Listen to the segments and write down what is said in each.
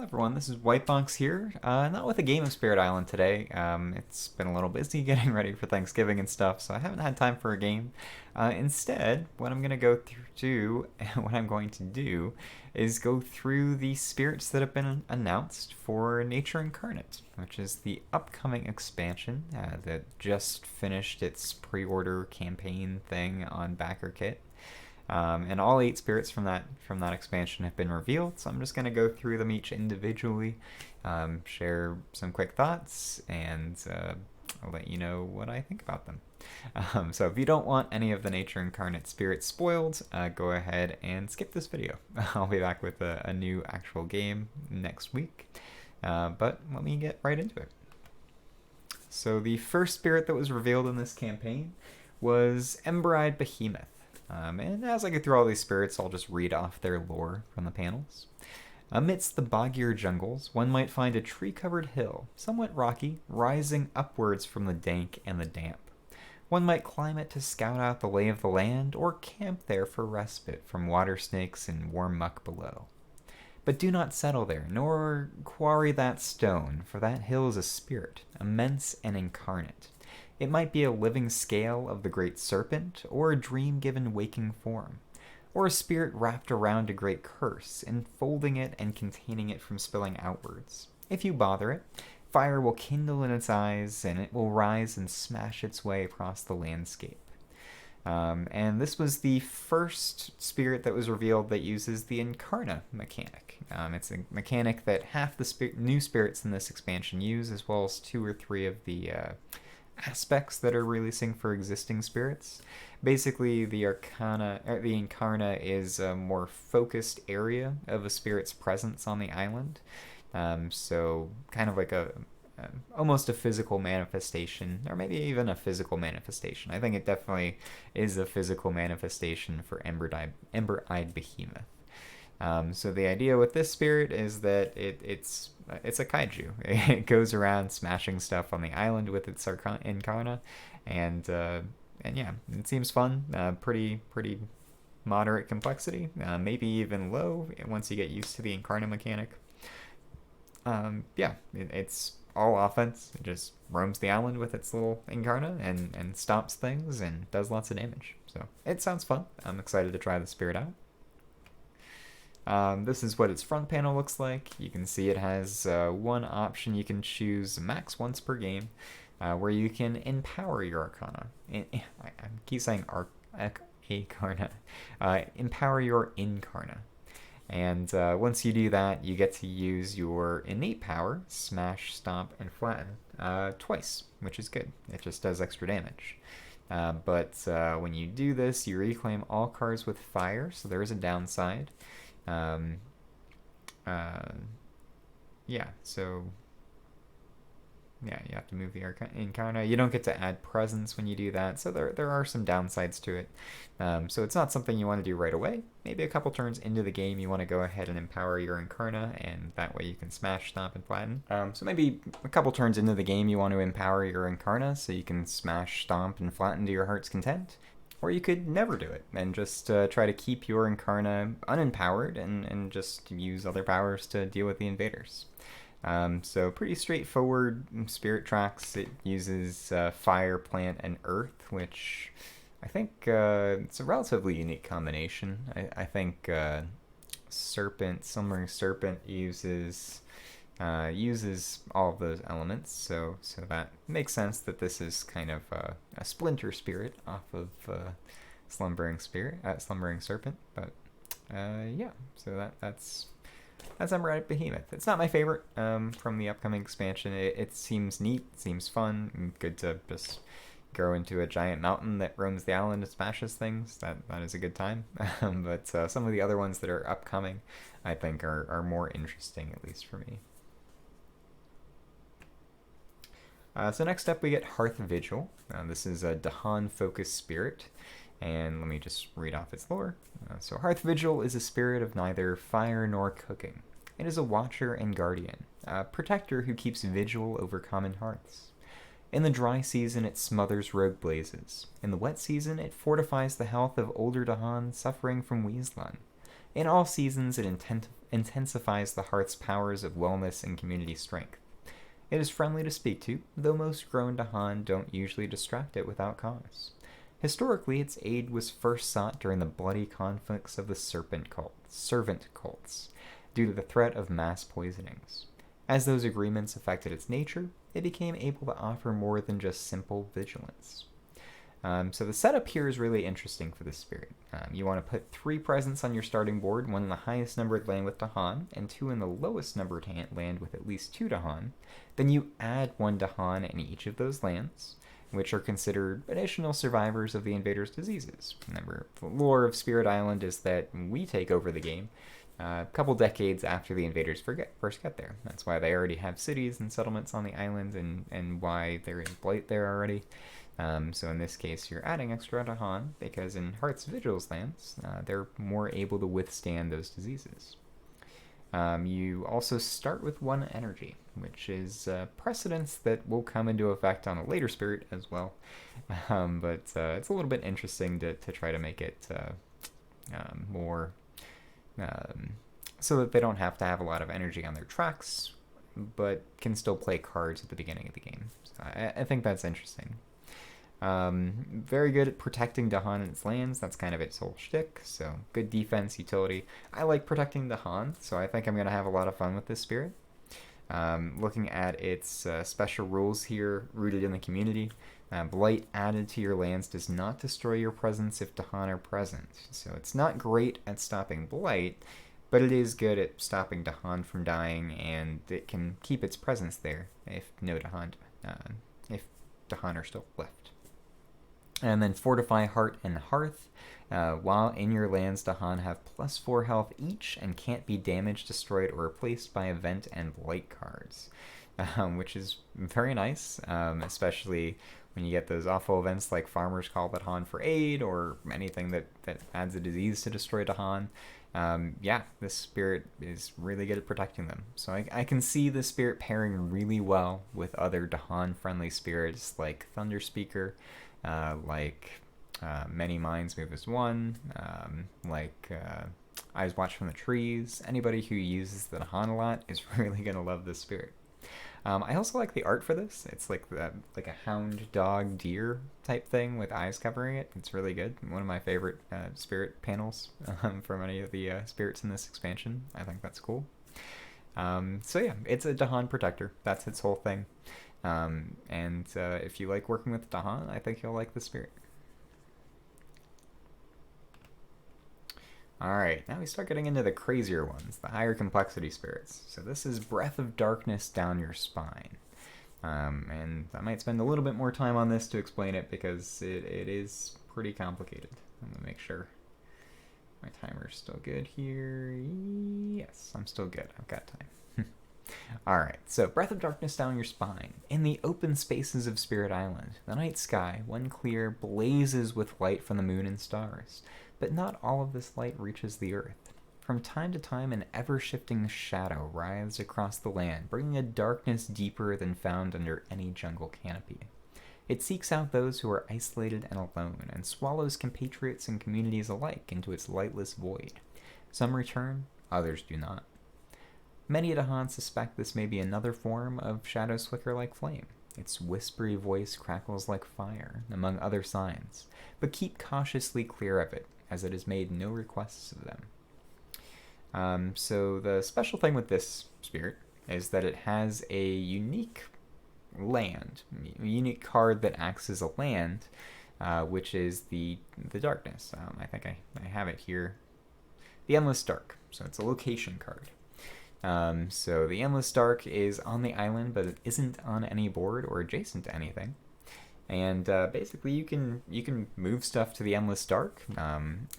everyone, this is Whitebox here, not with a game of Spirit Island today. It's been a little busy getting ready for Thanksgiving and stuff, so I haven't had time for a game. Instead, what I'm going to what I'm going to do is go through the spirits that have been announced for Nature Incarnate, which is the upcoming expansion that just finished its pre-order campaign thing on Backerkit. And all 8 spirits from that expansion have been revealed, so I'm just going to go through them each individually, share some quick thoughts, and I'll let you know what I think about them. So if you don't want any of the Nature Incarnate spirits spoiled, go ahead and skip this video. I'll be back with a new actual game next week, but let me get right into it. So the first spirit that was revealed in this campaign was Ember-Eyed Behemoth. And as I go through all these spirits, I'll just read off their lore from the panels. Amidst the boggier jungles, one might find a tree-covered hill, somewhat rocky, rising upwards from the dank and the damp. One might climb it to scout out the lay of the land, or camp there for respite from water snakes and warm muck below. But do not settle there, nor quarry that stone, for that hill is a spirit, immense and incarnate. It might be a living scale of the great serpent, or a dream given waking form, or a spirit wrapped around a great curse, enfolding it and containing it from spilling outwards. If you bother it, fire will kindle in its eyes, and it will rise and smash its way across the landscape. And this was the first spirit that was revealed that uses the Incarna mechanic. It's a mechanic that half the new spirits in this expansion use, as well as 2 or 3 of the aspects that are releasing for existing spirits. Basically, the Incarna is a more focused area of a spirit's presence on the island. So kind of like almost a physical manifestation, or maybe even a physical manifestation. I think it definitely is a physical manifestation for Ember-Eyed Behemoth. So the idea with this spirit is that it's a kaiju. It goes around smashing stuff on the island with its Incarna, and yeah, it seems fun. Pretty moderate complexity, maybe even low once you get used to the Incarna mechanic. Yeah, it's all offense. It just roams the island with its little Incarna and stops things and does lots of damage. So it sounds fun. I'm excited to try the spirit out. This is what its front panel looks like. You can see it has one option you can choose max once per game, where you can empower your Arcana. I keep saying Arcana. Empower your Incarna. And once you do that, you get to use your innate power, Smash, Stomp, and Flatten, twice, which is good. It just does extra damage. But when you do this, you reclaim all cards with fire, so there is a downside. Yeah, you have to move the Incarna. You don't get to add presence when you do that, so there are some downsides to it. So it's not something you want to do right away. Maybe a couple turns into the game, you want to go ahead and empower your Incarna, and that way you can smash, stomp, and flatten. So maybe a couple turns into the game, you want to empower your Incarna, so you can smash, stomp, and flatten to your heart's content. Or you could never do it and just try to keep your Incarna unempowered and just use other powers to deal with the invaders. So pretty straightforward spirit tracks. It uses fire, plant, and earth, which I think it's a relatively unique combination. I think Slumbering Serpent uses all of those elements, so that makes sense that this is kind of a splinter spirit off of Slumbering Serpent. But yeah, so that's Ember-Eyed Behemoth. It's not my favorite from the upcoming expansion. It seems neat, seems fun, good to just grow into a giant mountain that roams the island and smashes things. That is a good time. But some of the other ones that are upcoming, I think, are more interesting, at least for me. So next up we get Hearth Vigil. This is a Dahan-focused spirit, and let me just read off its lore. So Hearth Vigil is a spirit of neither fire nor cooking. It is a watcher and guardian, a protector who keeps vigil over common hearths. In the dry season, it smothers rogue blazes. In the wet season, it fortifies the health of older Dahan suffering from Weaslun. In all seasons, it intensifies the hearth's powers of wellness and community strength. It is friendly to speak to, though most grown Dahan don't usually distract it without cause. Historically, its aid was first sought during the bloody conflicts of the servant cults, due to the threat of mass poisonings. As those agreements affected its nature, it became able to offer more than just simple vigilance. So the setup here is really interesting for this spirit. You want to put 3 presents on your starting board, 1 in the highest numbered land with Dahan, and 2 in the lowest numbered land with at least 2 Dahan. Then you add 1 Dahan in each of those lands, which are considered additional survivors of the invader's diseases. Remember, the lore of Spirit Island is that we take over the game a couple decades after the invaders first get there. That's why they already have cities and settlements on the island, and why they're in Blight there already. So in this case, you're adding extra Dahan because in Hearth Vigil's lands, they're more able to withstand those diseases. You also start with 1 energy, which is precedence that will come into effect on a later spirit as well. But it's a little bit interesting to try to make it more so that they don't have to have a lot of energy on their tracks, but can still play cards at the beginning of the game. So I think that's interesting. Very good at protecting Dahan and its lands. That's kind of its whole shtick. So good defense, utility. I like protecting Dahan, so I think I'm going to have a lot of fun with this spirit. Looking at its special rules here, rooted in the community. Blight added to your lands does not destroy your presence if Dahan are present. So it's not great at stopping Blight, but it is good at stopping Dahan from dying, and it can keep its presence there if no Dahan, if Dahan are still left. And then Fortify Heart and Hearth. While in your lands, Dahan have +4 health each and can't be damaged, destroyed, or replaced by event and blight cards. Which is very nice, especially when you get those awful events like Farmers Call Dahan for aid, or anything that adds a disease to destroy Dahan. Yeah, this spirit is really good at protecting them. So I can see this spirit pairing really well with other Dahan-friendly spirits like Thunder Speaker, Many Minds Move as One, Eyes Watch from the Trees. Anybody who uses the Dahan a lot is really going to love this spirit. I also like the art for this. It's like a hound, dog, deer type thing with eyes covering it. It's really good. One of my favorite spirit panels from any of the spirits in this expansion. I think that's cool. So yeah, it's a Dahan protector. That's its whole thing. And if you like working with Dahan, I think you'll like the spirit. Alright, now we start getting into the crazier ones, the higher complexity spirits. So this is Breath of Darkness Down Your Spine. And I might spend a little bit more time on this to explain it because it is pretty complicated. I'm going to make sure my timer's still good here. Yes, I'm still good. I've got time. Alright, so Breath of Darkness Down Your Spine. In the open spaces of Spirit Island, the night sky, when clear, blazes with light from the moon and stars. But not all of this light reaches the earth. From time to time, an ever-shifting shadow writhes across the land, bringing a darkness deeper than found under any jungle canopy. It seeks out those who are isolated and alone, and swallows compatriots and communities alike into its lightless void. Some return, others do not. Many Dahan suspect this may be another form of Shadow's flicker like flame. Its whispery voice crackles like fire, among other signs, but keep cautiously clear of it, as it has made no requests of them. So the special thing with this spirit is that it has a unique land, a unique card that acts as a land, which is the darkness. I think I have it here. The Endless Dark. So it's a location card. So the Endless Dark is on the island, but it isn't on any board or adjacent to anything. And basically, you can move stuff to the Endless Dark.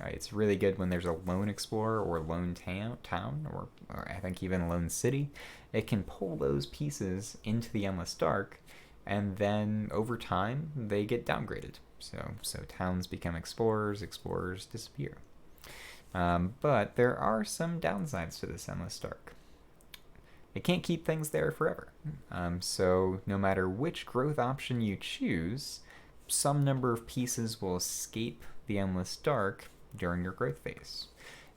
It's really good when there's a lone explorer or lone town, or I think even a lone city. It can pull those pieces into the Endless Dark, and then over time they get downgraded. So towns become explorers, explorers disappear. But there are some downsides to this Endless Dark. It can't keep things there forever. So no matter which growth option you choose, some number of pieces will escape the Endless Dark during your growth phase.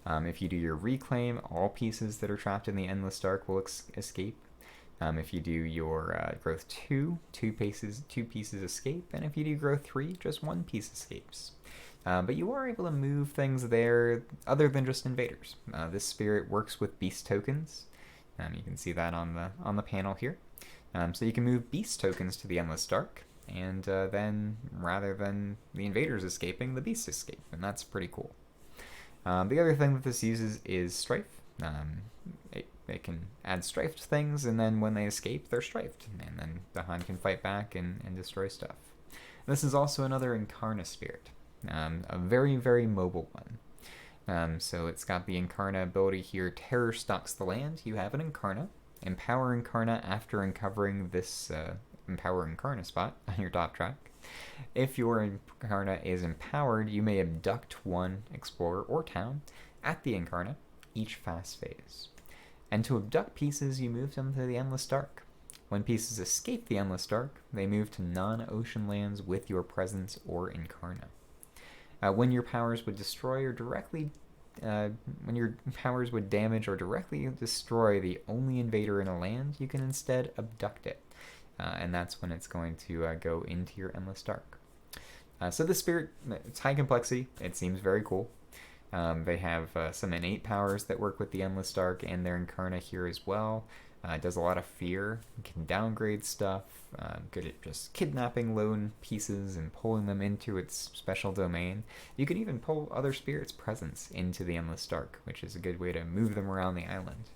If you do your Reclaim, all pieces that are trapped in the Endless Dark will escape. If you do your Growth 2, two pieces escape, and if you do Growth 3, just one piece escapes. But you are able to move things there other than just invaders. This spirit works with beast tokens. You can see that on the panel here. So you can move beast tokens to the Endless Dark, and then rather than the invaders escaping, the beasts escape, and that's pretty cool. The other thing that this uses is Strife. It can add Strife to things, and then when they escape, they're strifed, and then the Hun can fight back and destroy stuff. This is also another Incarnate spirit, a very, very mobile one. So it's got the Incarnate ability here, Terror Stalks the Land. You have an Incarnate. Empower Incarnate after uncovering this Empower Incarnate spot on your top track. If your Incarnate is empowered, you may abduct one explorer or town at the Incarnate each fast phase. And to abduct pieces, you move them to the Endless Dark. When pieces escape the Endless Dark, they move to non-ocean lands with your presence or Incarnate. When your powers would destroy or directly when your powers would damage or directly destroy the only invader in a land, you can instead abduct it. And that's when it's going to go into your Endless Dark. So the spirit, it's high complexity. It seems very cool. They have some innate powers that work with the Endless Dark and their Incarnate here as well. It does a lot of fear. It can downgrade stuff. Good at just kidnapping lone pieces and pulling them into its special domain. You can even pull other spirits' presence into the Endless Dark, which is a good way to move them around the island.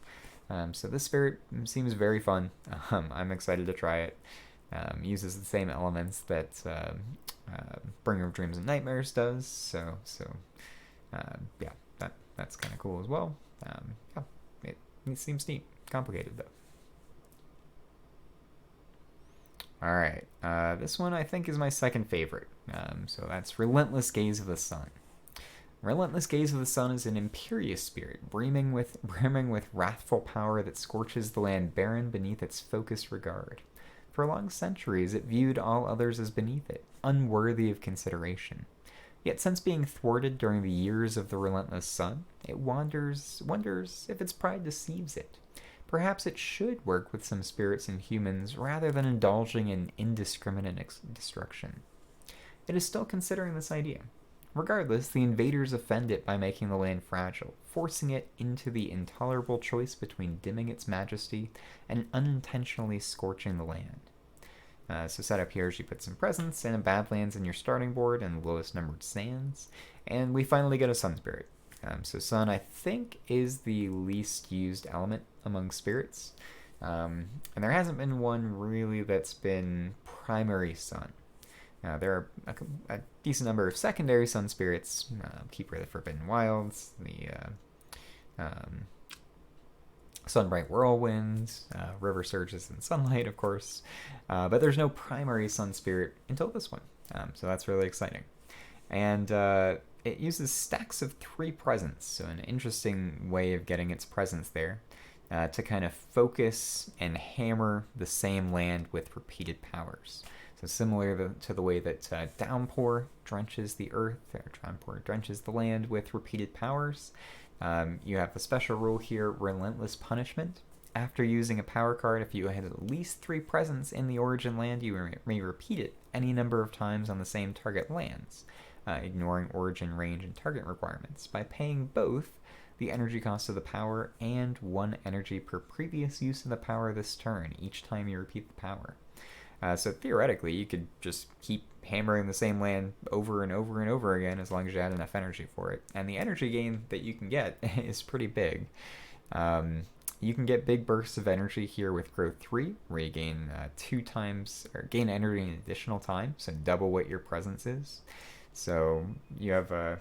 So this spirit seems very fun. I'm excited to try it. Uses the same elements that Bringer of Dreams and Nightmares does. So yeah, that's kind of cool as well. Yeah, it seems neat. Complicated though. Alright, this one I think is my second favorite. So that's Relentless Gaze of the Sun. Relentless Gaze of the Sun is an imperious spirit, brimming with wrathful power that scorches the land barren beneath its focused regard. For long centuries, it viewed all others as beneath it, unworthy of consideration. Yet since being thwarted during the years of the Relentless Sun, it wonders if its pride deceives it. Perhaps it should work with some spirits and humans rather than indulging in indiscriminate destruction. It is still considering this idea. Regardless, the invaders offend it by making the land fragile, forcing it into the intolerable choice between dimming its majesty and unintentionally scorching the land. So set up here is you put some presents and Badlands in your starting board and the lowest numbered sands. And we finally get a Sun Spirit. So Sun, I think, is the least used element among spirits. And there hasn't been one really that's been primary Sun. There are a decent number of secondary Sun Spirits. Keeper of the Forbidden Wilds, the Sunbright Whirlwinds, River Surges and Sunlight, of course. But there's no primary Sun Spirit until this one. So that's really exciting. And it uses stacks of 3 presents, so an interesting way of getting its presence there, to kind of focus and hammer the same land with repeated powers. So similar to the way that Downpour drenches the earth, or Downpour drenches the land with repeated powers, you have the special rule here, Relentless Punishment. After using a power card, if you had at least 3 presents in the origin land, you may repeat it any number of times on the same target lands, ignoring origin, range, and target requirements, by paying both the energy cost of the power and 1 energy per previous use of the power this turn, each time you repeat the power. So theoretically, you could just keep hammering the same land over and over and over again as long as you had enough energy for it. And the energy gain that you can get is pretty big. You can get big bursts of energy here with Growth 3, where you gain 2 times, or gain energy an additional time, so double what your presence is. So you have a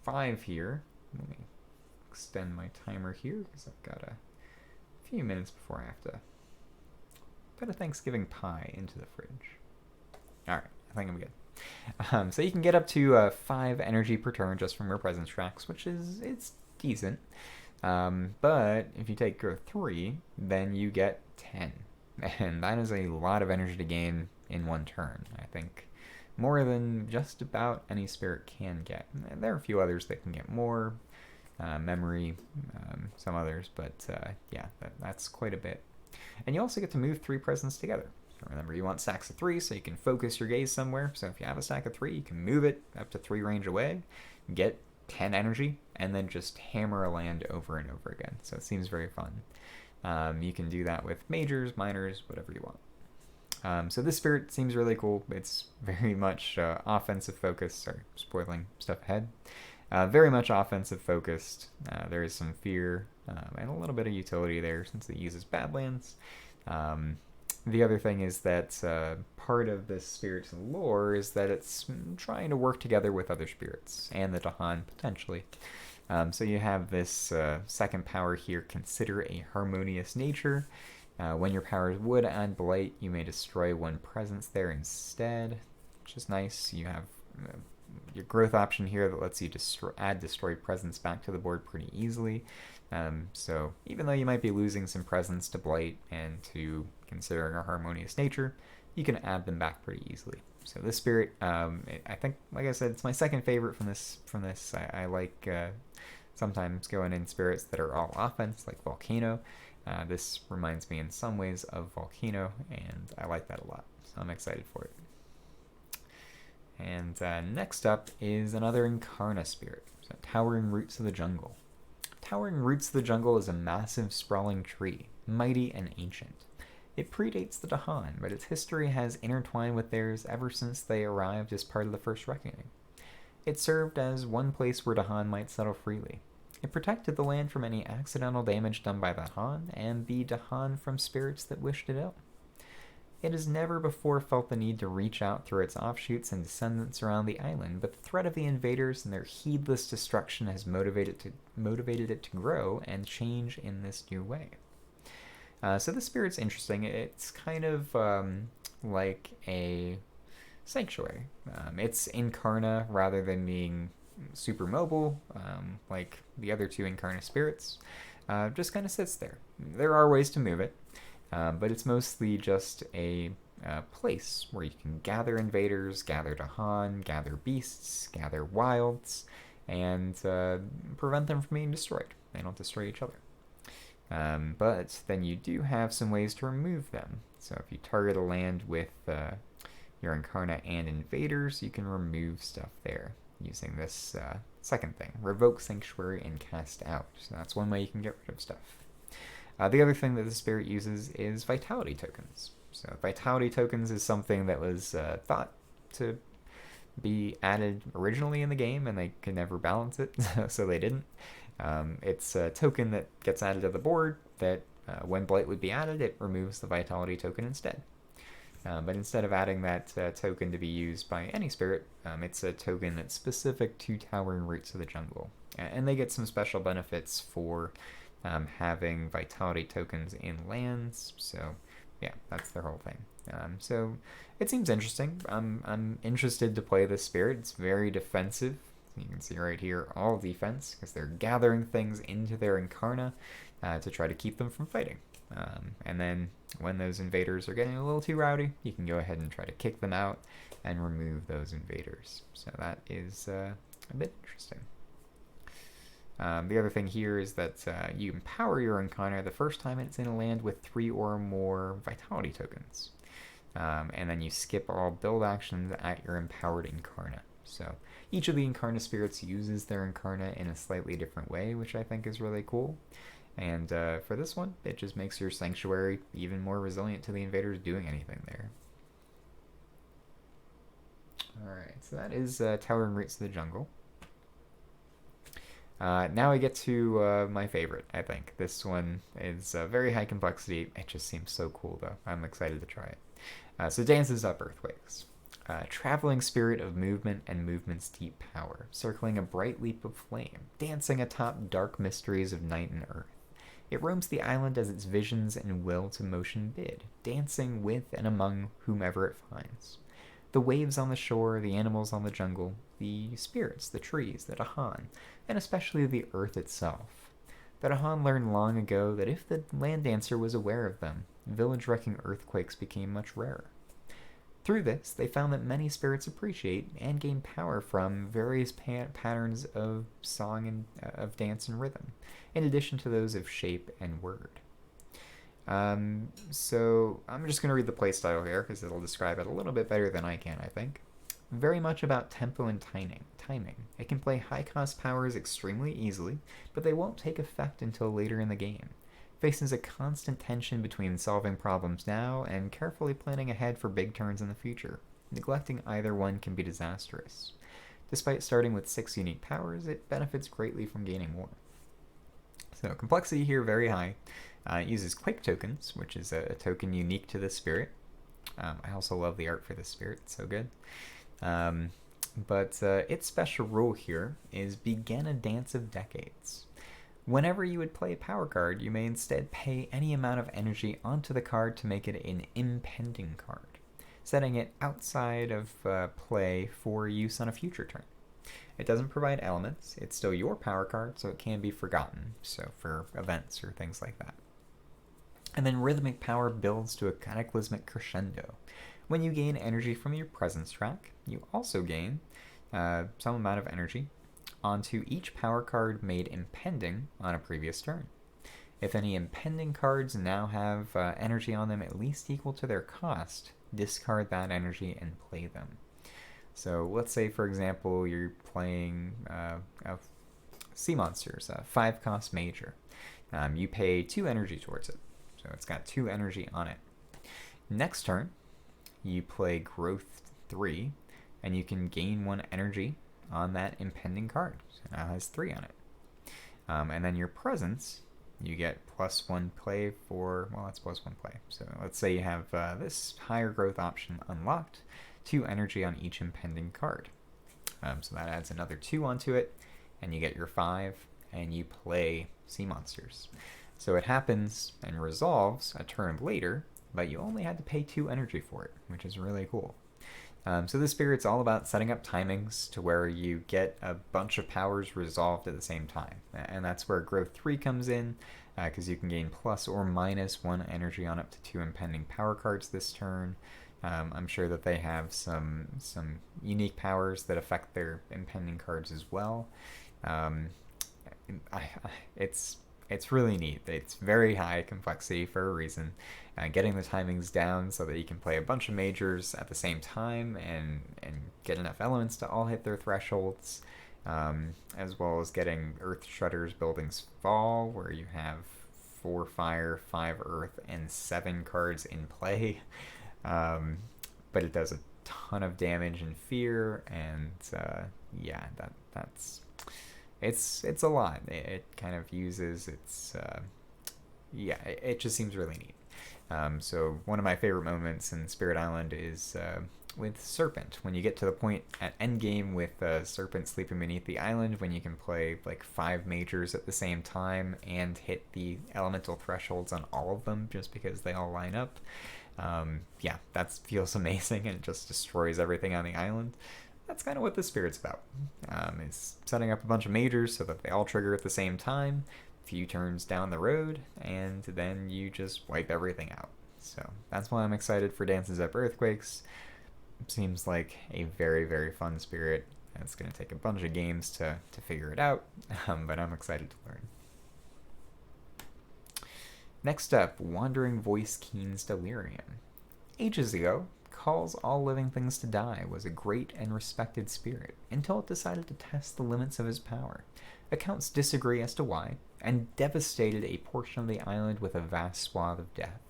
5 here. Let me extend my timer here because I've got a few minutes before I have to put a Thanksgiving pie into the fridge. Alright, I think I'm good. So you can get up to 5 energy per turn just from your presence tracks, which it's decent. But if you take Growth 3, then you get 10. And that is a lot of energy to gain in 1 turn. I think more than just about any spirit can get. And there are a few others that can get more. memory, some others, but yeah, that's quite a bit. And you also get to move 3 presents together. So remember, you want stacks of 3 so you can focus your gaze somewhere. So if you have a stack of 3, you can move it up to 3 range away, get 10 energy, and then just hammer a land over and over again. So it seems very fun. You can do that with majors, minors, whatever you want. So this spirit seems really cool. It's very much offensive focused. Sorry, spoiling stuff ahead. Very much offensive focused. There is some fear and a little bit of utility there since it uses Badlands. The other thing is that part of this spirit's lore is that it's trying to work together with other spirits and the Dahan potentially. So you have this second power here, consider a harmonious nature. When your powers would add blight, you may destroy 1 presence there instead, which is nice. You have your growth option here that lets you add destroyed presence back to the board pretty easily. So even though you might be losing some presence to blight and to considering a harmonious nature, you can add them back pretty easily. So this spirit, I think, like I said, it's my second favorite from this. I like sometimes going in spirits that are all offense, like Volcano. This reminds me in some ways of Volcano, and I like that a lot. So I'm excited for it. And next up is another Incarnate spirit, so Towering Roots of the Jungle. Towering Roots of the Jungle is a massive, sprawling tree, mighty and ancient. It predates the Dahan, but its history has intertwined with theirs ever since they arrived as part of the First Reckoning. It served as one place where Dahan might settle freely. It protected the land from any accidental damage done by the Dahan, and the Dahan from spirits that wished it ill. It has never before felt the need to reach out through its offshoots and descendants around the island, but the threat of the invaders and their heedless destruction has motivated it to grow and change in this new way. So this spirit's interesting. It's kind of like a sanctuary. It's Incarnate rather than being super mobile, like the other 2 Incarnate spirits. Just kind of sits there. There are ways to move it. But it's mostly just a place where you can gather invaders, gather Dahan, gather beasts, gather wilds, and prevent them from being destroyed. They don't destroy each other. But then you do have some ways to remove them. So if you target a land with your Incarnate and invaders, you can remove stuff there using this second thing, Revoke Sanctuary and Cast Out. So that's one way you can get rid of stuff. The other thing that the spirit uses is vitality tokens. So vitality tokens is something that was thought to be added originally in the game, and they could never balance it, so they didn't. It's a token that gets added to the board that when blight would be added, it removes the vitality token instead. But instead of adding that token to be used by any spirit, it's a token that's specific to Towering Roots of the Jungle. And they get some special benefits for having vitality tokens in lands. So yeah, that's their whole thing. So it seems interesting. I'm interested to play this spirit. It's very defensive. You can see right here all defense because they're gathering things into their Incarnate to try to keep them from fighting. And then when those invaders are getting a little too rowdy, you can go ahead and try to kick them out and remove those invaders. So that is a bit interesting. The other thing here is that you empower your Incarnate the first time it's in a land with 3 or more vitality tokens. And then you skip all build actions at your empowered Incarnate. So each of the Incarnate spirits uses their Incarnate in a slightly different way, which I think is really cool. And for this one, it just makes your Sanctuary even more resilient to the invaders doing anything there. Alright, so that is Towering Roots of the Jungle. Now I get to my favorite, I think. This one is very high complexity. It just seems so cool, though. I'm excited to try it. So Dances Up Earthquakes. Traveling spirit of movement and movement's deep power, circling a bright leap of flame, dancing atop dark mysteries of night and earth. It roams the island as its visions and will to motion bid, dancing with and among whomever it finds. The waves on the shore, the animals on the jungle, the spirits, the trees, the Dahan, and especially the earth itself. The Dahan learned long ago that if the land dancer was aware of them, village-wrecking earthquakes became much rarer. Through this, they found that many spirits appreciate and gain power from various patterns of song and of dance and rhythm, in addition to those of shape and word. So I'm just going to read the playstyle here because it'll describe it a little bit better than I can, I think. Very much about tempo and timing. It can play high-cost powers extremely easily, but they won't take effect until later in the game. Faces a constant tension between solving problems now and carefully planning ahead for big turns in the future. Neglecting either one can be disastrous. Despite starting with 6 unique powers, it benefits greatly from gaining more. So complexity here very high. It uses Quake tokens, which is a token unique to this spirit. I also love the art for this spirit, it's so good. But its special rule here is begin a dance of decades. Whenever you would play a power card, you may instead pay any amount of energy onto the card to make it an impending card, setting it outside of play for use on a future turn. It doesn't provide elements, it's still your power card, so it can be forgotten, so for events or things like that. And then rhythmic power builds to a cataclysmic crescendo. When you gain energy from your presence track, you also gain some amount of energy onto each power card made impending on a previous turn. If any impending cards now have energy on them at least equal to their cost, discard that energy and play them. So let's say, for example, you're playing Sea Monsters, a 5-cost major. You pay 2 energy towards it, so it's got 2 energy on it. Next turn, you play Growth 3, and you can gain 1 energy on that impending card. So now it has 3 on it. And then your presence, you get +1 play for, well, that's +1 play. So let's say you have this higher growth option unlocked, 2 energy on each impending card. So that adds another 2 onto it, and you get your 5, and you play Sea Monsters. So it happens and resolves a turn later, but you only had to pay 2 energy for it, which is really cool. So this spirit's all about setting up timings to where you get a bunch of powers resolved at the same time. And that's where Growth 3 comes in, because you can gain plus or minus 1 energy on up to 2 impending power cards this turn. I'm sure that they have some unique powers that affect their impending cards as well. It's really neat. It's very high complexity for a reason. Getting the timings down so that you can play a bunch of majors at the same time and get enough elements to all hit their thresholds, as well as getting Earth Shredder's Buildings Fall, where you have 4 fire, 5 earth, and 7 cards in play. But it does a ton of damage and fear, and yeah, it's a lot. It kind of uses it just seems really neat. So one of my favorite moments in Spirit Island is with Serpent. When you get to the point at endgame with Serpent sleeping beneath the island, when you can play like 5 majors at the same time and hit the elemental thresholds on all of them just because they all line up. Yeah, that feels amazing, and it just destroys everything on the island. That's kind of what the Spirit's about, is setting up a bunch of majors so that they all trigger at the same time, a few turns down the road, and then you just wipe everything out. So that's why I'm excited for Dances Up Earthquakes. It seems like a very, very fun spirit. It's going to take a bunch of games to figure it out, but I'm excited to learn. Next up, Wandering Voice Keen's Delirium. Ages ago, Calls All Living Things to Die was a great and respected spirit until it decided to test the limits of his power. Accounts disagree as to why, and devastated a portion of the island with a vast swath of death.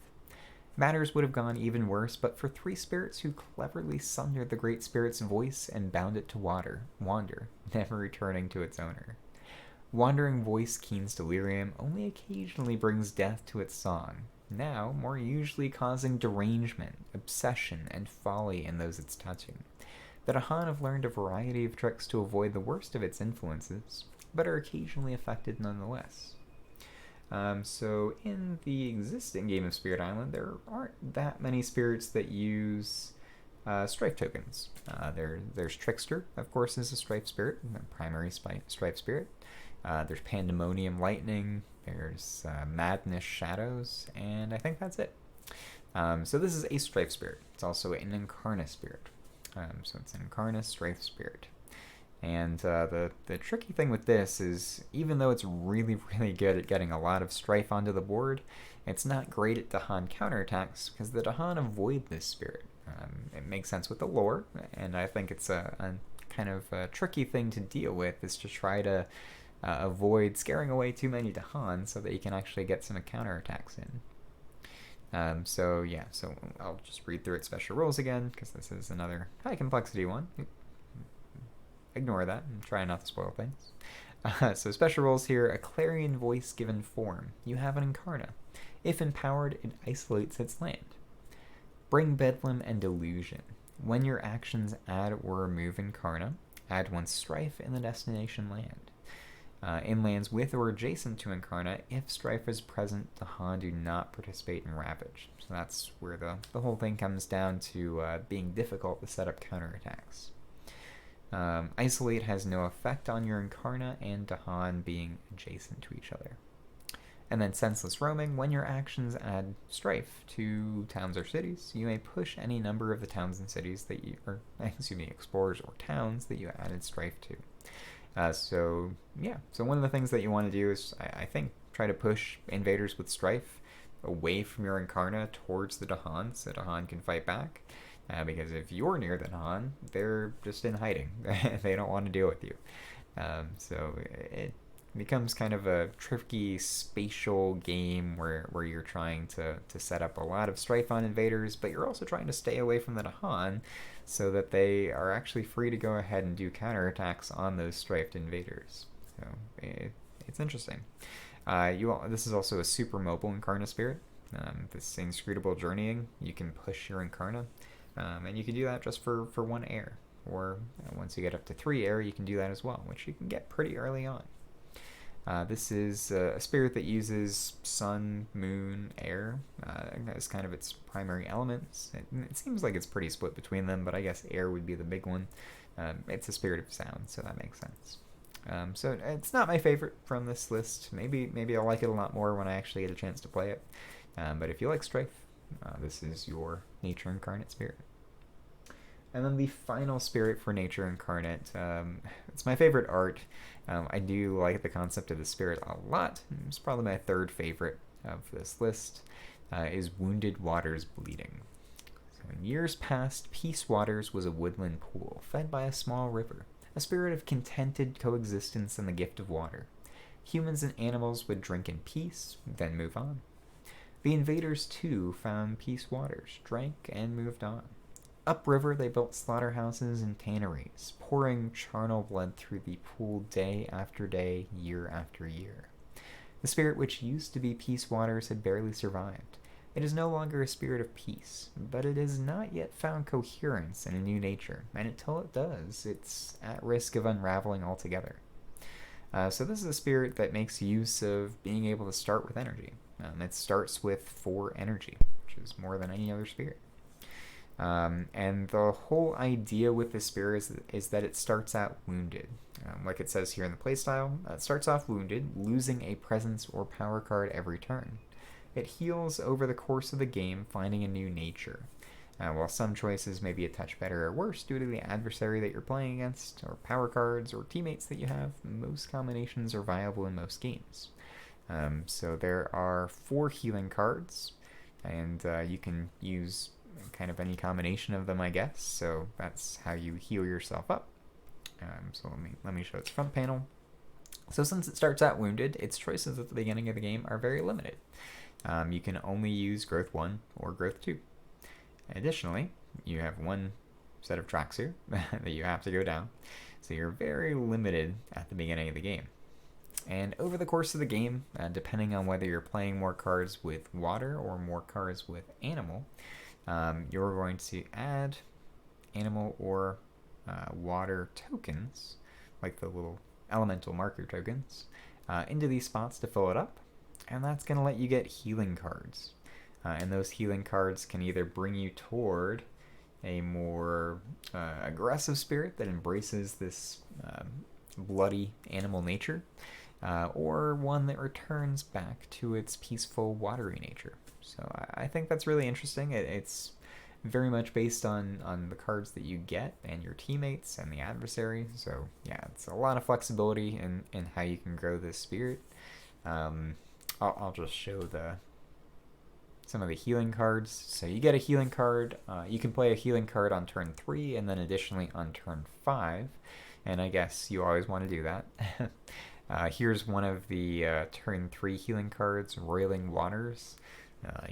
Matters would have gone even worse but for 3 spirits who cleverly sundered the great spirit's voice and bound it to wander, never returning to its owner. Wandering Voice Keen's Delirium only occasionally brings death to its song, now more usually causing derangement, obsession, and folly in those it's touching. The Dahan have learned a variety of tricks to avoid the worst of its influences, but are occasionally affected nonetheless. So in the existing game of Spirit Island, there aren't that many spirits that use strife tokens. There's Trickster, of course, is a strife spirit, a primary strife spirit. There's Pandemonium Lightning, there's Madness Shadows, and I think that's it. So this is a Strife Spirit. It's also an Incarnate Spirit. So it's an Incarnate Strife Spirit. And the tricky thing with this is, even though it's really, really good at getting a lot of Strife onto the board, it's not great at Dahan counterattacks, because the Dahan avoid this spirit. It makes sense with the lore, and I think it's a kind of a tricky thing to deal with, is to try to avoid scaring away too many Dahan so that you can actually get some counterattacks in. So I'll just read through its special rules again, because this is another high complexity one. Ignore that and try not to spoil things. So special rules here: a clarion voice given form. You have an Incarna. If empowered, it isolates its land. Bring Bedlam and Delusion. When your actions add or remove Incarna, add 1 Strife in the destination land. In lands with or adjacent to Incarna, if Strife is present, the Han do not participate in Ravage. So that's where the whole thing comes down to being difficult to set up counterattacks. Isolate has no effect on your Incarna and Dahan being adjacent to each other. And then Senseless Roaming. When your actions add Strife to towns or cities, you may push any number of the towns and cities that you, explorers or towns that you added Strife to. So one of the things that you want to do is, I think, try to push invaders with Strife away from your Incarna towards the Dahan, so Dahan can fight back. Because if you're near the Dahan, they're just in hiding. They don't want to deal with you. So it becomes kind of a tricky spatial game where you're trying to set up a lot of Strife on invaders, but you're also trying to stay away from the Dahan so that they are actually free to go ahead and do counterattacks on those Strifed invaders. So it's interesting. This is also a super mobile Incarna Spirit. This inscrutable journeying, you can push your Incarna. And you can do that just for 1 air. Or once you get up to 3 air, you can do that as well, which you can get pretty early on. This is a spirit that uses sun, moon, air as kind of its primary elements. It seems like it's pretty split between them, but I guess air would be the big one. It's a spirit of sound, so that makes sense. So it's not my favorite from this list. Maybe I'll like it a lot more when I actually get a chance to play it. But if you like Strife, this is your Nature Incarnate Spirit. And then the final spirit for Nature Incarnate. It's my favorite art. I do like the concept of the spirit a lot. It's probably my 3rd favorite of this list. Is Wounded Waters Bleeding. So in years past, Peace Waters was a woodland pool fed by a small river, a spirit of contented coexistence and the gift of water. Humans and animals would drink in peace, then move on. The invaders, too, found Peace Waters, drank, and moved on. Upriver, they built slaughterhouses and tanneries, pouring charnel blood through the pool day after day, year after year. The spirit which used to be Peace Waters had barely survived. It is no longer a spirit of peace, but it has not yet found coherence in a new nature, and until it does, it's at risk of unraveling altogether. So this is a spirit that makes use of being able to start with energy. It starts with 4 energy, which is more than any other spirit. And the whole idea with this spirit is that it starts out wounded. Like it says here in the playstyle, it starts off wounded, losing a presence or power card every turn. It heals over the course of the game, finding a new nature. While some choices may be a touch better or worse due to the adversary that you're playing against, or power cards, or teammates that you have, most combinations are viable in most games. So there are 4 healing cards, and you can use kind of any combination of them, I guess. So that's how you heal yourself up. So let me show its front panel. So since it starts out wounded, its choices at the beginning of the game are very limited. You can only use Growth 1 or Growth 2. Additionally, you have 1 set of tracks here that you have to go down. So you're very limited at the beginning of the game. And over the course of the game, depending on whether you're playing more cards with water or more cards with animal, you're going to add animal or water tokens, like the little elemental marker tokens, into these spots to fill it up. And that's going to let you get healing cards. And those healing cards can either bring you toward a more aggressive spirit that embraces this bloody animal nature, or one that returns back to its peaceful, watery nature. So I think that's really interesting. It's very much based on the cards that you get and your teammates and the adversary. So yeah, it's a lot of flexibility in how you can grow this spirit. I'll just show some of the healing cards. So you get a healing card. You can play a healing card on turn 3 and then additionally on turn 5. And I guess you always want to do that. Here's one of the turn 3 healing cards, Roiling Waters.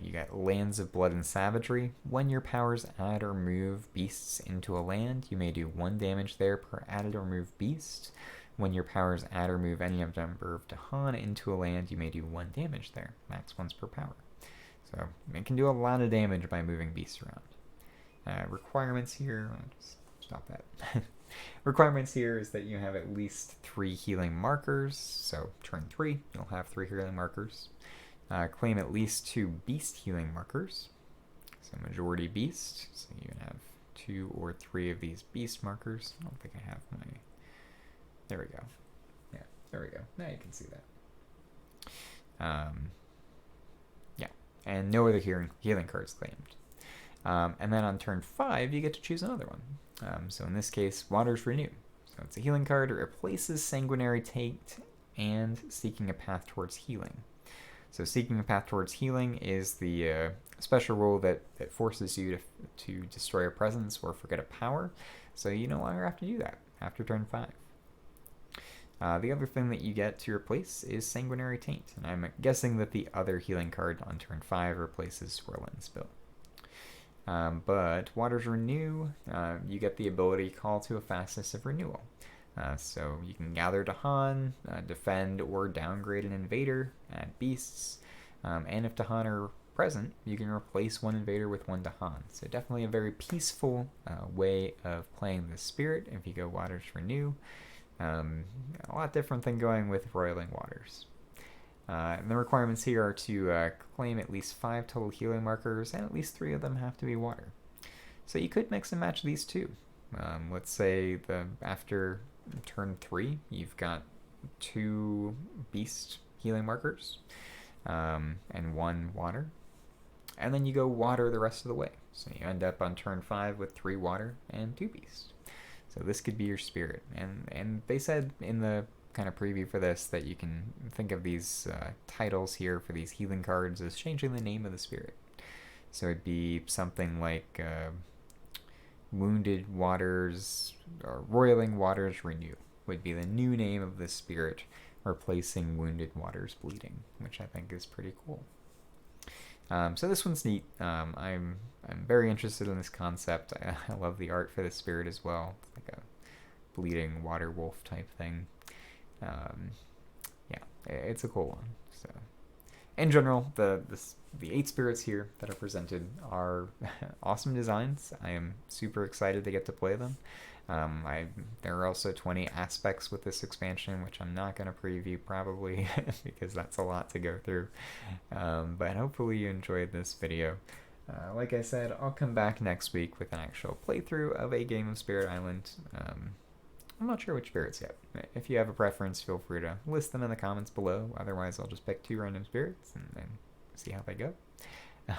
You got Lands of Blood and Savagery. When your powers add or move beasts into a land, you may do 1 damage there per added or moved beast. When your powers add or move any number of Dahan into a land, you may do 1 damage there, max once per power. So it can do a lot of damage by moving beasts around. Requirements here, I'll just stop that. Requirements here is that you have at least 3 healing markers. So turn 3, you'll have 3 healing markers. Claim at least 2 beast healing markers. So majority beast. So you can have 2 or 3 of these beast markers. I don't think I have my... There we go. Yeah, there we go. Now you can see that. Yeah, and no other healing cards claimed. And then on turn 5, you get to choose another one. So in this case, Waters Renew. So it's a healing card. It replaces Sanguinary Taint and Seeking a Path Towards Healing. So Seeking a Path Towards Healing is the special rule that forces you to destroy a presence or forget a power. So you no longer have to do that after turn 5. The other thing that you get to replace is Sanguinary Taint, and I'm guessing that the other healing card on turn 5 replaces Swirling Spill. But Waters Renew, you get the ability Call to a Fastness of Renewal. So you can gather Dahan, defend or downgrade an invader, add beasts, and if Dahan are present, you can replace 1 invader with 1 Dahan. So definitely a very peaceful way of playing the spirit if you go Waters Renew. A lot different than going with Roiling Waters. And the requirements here are to claim at least 5 total healing markers, and at least 3 of them have to be water. So you could mix and match these two. Let's say after turn 3, you've got 2 beast healing markers and 1 water. And then you go water the rest of the way. So you end up on turn 5 with 3 water and 2 beast. So this could be your spirit. And they said in the kind of preview for this that you can think of these titles here for these healing cards as changing the name of the spirit. So it'd be something like Wounded Waters, or Roiling Waters Renew would be the new name of the spirit, replacing Wounded Waters Bleeding, which I think is pretty cool. So this one's neat. I'm very interested in this concept. I love the art for the spirit as well. It's like a bleeding water wolf type thing. Yeah, it's a cool one. So, in general, the 8 spirits here that are presented are awesome designs. I am super excited to get to play them. There are also 20 aspects with this expansion, which I'm not going to preview probably because that's a lot to go through. But hopefully you enjoyed this video. Like I said, I'll come back next week with an actual playthrough of a game of Spirit Island. I'm not sure which spirits yet. If you have a preference, feel free to list them in the comments below. Otherwise, I'll just pick 2 random spirits and see how they go.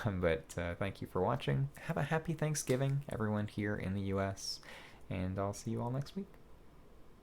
But thank you for watching. Have a happy Thanksgiving, everyone here in the US. And I'll see you all next week.